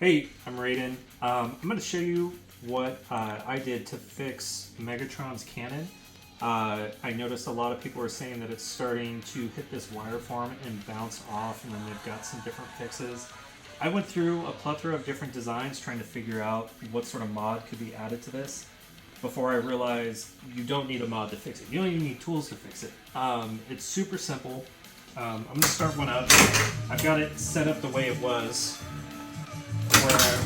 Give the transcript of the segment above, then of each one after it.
Hey, I'm Raiden. I'm going to show you what I did to fix Megatron's cannon. I noticed a lot of people are saying that it's starting to hit this wireform and bounce off, and then they've got some different fixes. I went through a plethora of different designs trying to figure out what sort of mod could be added to this before I realized you don't need a mod to fix it. You don't even need tools to fix it. It's super simple. I'm going to start one up. I've got it set up the way it was, where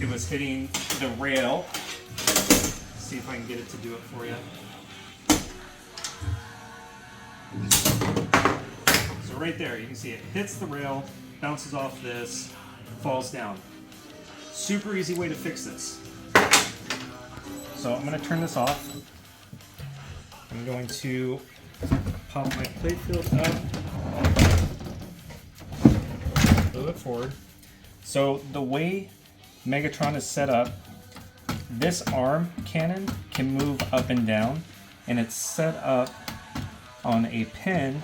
it was hitting the rail. See if I can get it to do it for you. So right there, you can see it hits the rail, bounces off this, falls down. Super easy way to fix this. So I'm going to turn this off. I'm going to pop my plate field up, move it forward. So the way Megatron is set up, this arm cannon can move up and down, and it's set up on a pin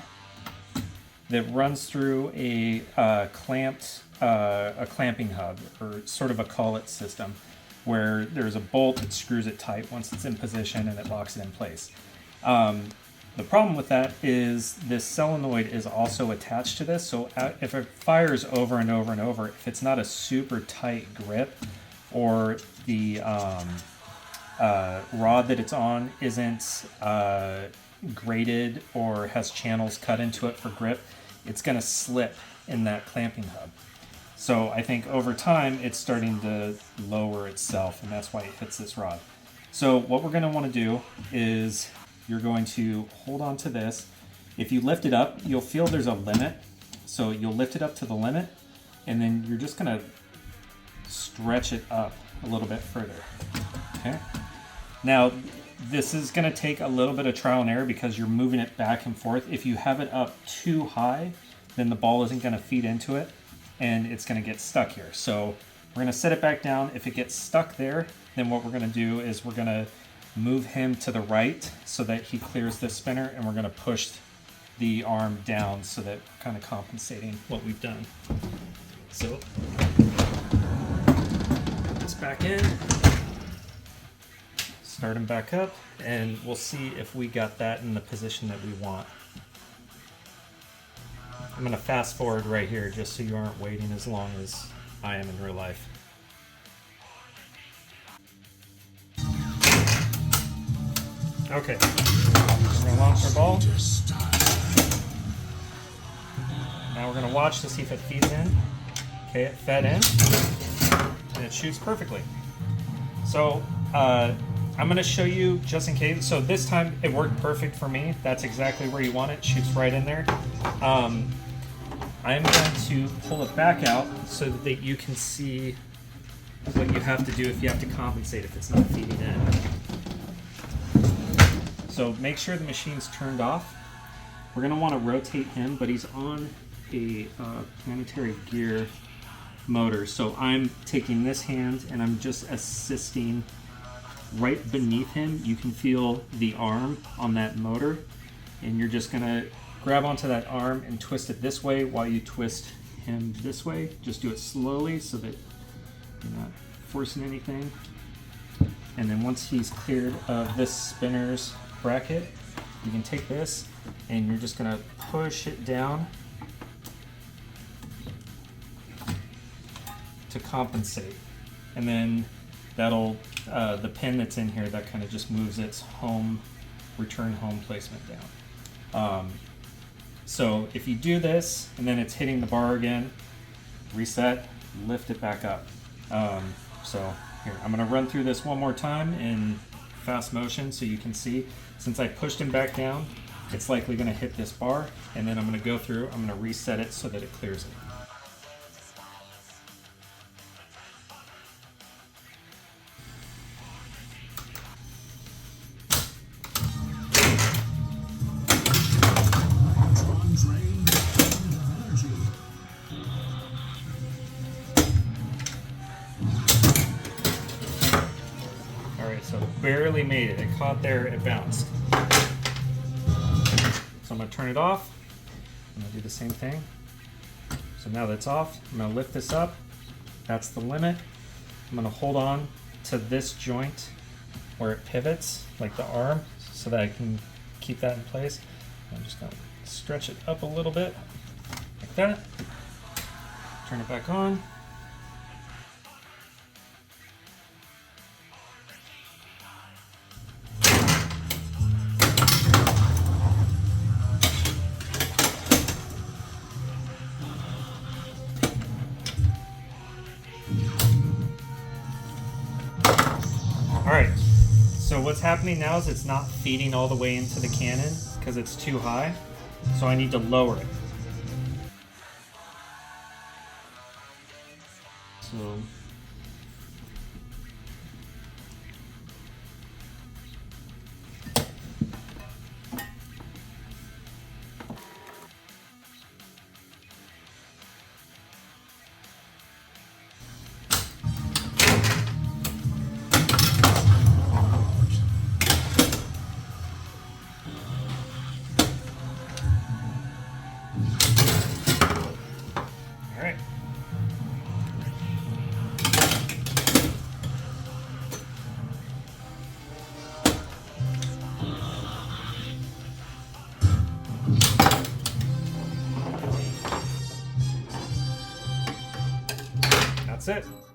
that runs through a clamping hub, or sort of a collet system, where there's a bolt that screws it tight once it's in position and it locks it in place. The problem with that is this solenoid is also attached to this, so if it fires over and over and over, if it's not a super tight grip, or the rod that it's on isn't graded or has channels cut into it for grip, it's going to slip in that clamping hub. So I think over time it's starting to lower itself, and that's why it hits this rod. So what we're going to want to do is you're going to hold on to this. If you lift it up, you'll feel there's a limit. So you'll lift it up to the limit, and then you're just going to stretch it up a little bit further. Okay. Now, this is going to take a little bit of trial and error because you're moving it back and forth. If you have it up too high, then the ball isn't going to feed into it, and it's going to get stuck here. So we're going to set it back down. If it gets stuck there, then what we're going to do is we're going to move him to the right so that he clears the spinner, and we're going to push the arm down so that we're kind of compensating what we've done. So put this back in, start him back up, and we'll see if we got that in the position that we want. I'm going to fast forward right here just so you aren't waiting as long as I am in real life. Okay, we're going to launch our ball. Now we're going to watch to see if it feeds in. Okay, it fed in, and it shoots perfectly. So I'm going to show you just in case. So this time it worked perfect for me. That's exactly where you want it. It shoots right in there. I'm going to pull it back out so that you can see what you have to do if you have to compensate if it's not feeding in. So make sure the machine's turned off. We're going to want to rotate him, but he's on a planetary gear motor. So I'm taking this hand and I'm just assisting right beneath him. You can feel the arm on that motor, and you're just going to grab onto that arm and twist it this way while you twist him this way. Just do it slowly so that you're not forcing anything. And then once he's cleared of this spinner's bracket, you can take this and you're just going to push it down to compensate, and then that'll the pin that's in here, that kind of just moves its return home placement down. So if you do this and then it's hitting the bar again, reset, lift it back up. So here, I'm going to run through this one more time in fast motion so you can see. Since I pushed him back down, it's likely going to hit this bar, and then I'm going to go through, I'm going to reset it so that it clears it. So barely made it. It caught there, it bounced. So I'm going to turn it off. I'm going to do the same thing. So now that's off, I'm going to lift this up. That's the limit. I'm going to hold on to this joint where it pivots, like the arm, so that I can keep that in place. I'm just going to stretch it up a little bit, like that. Turn it back on. Alright, so what's happening now is it's not feeding all the way into the cannon because it's too high, so I need to lower it. So that's it.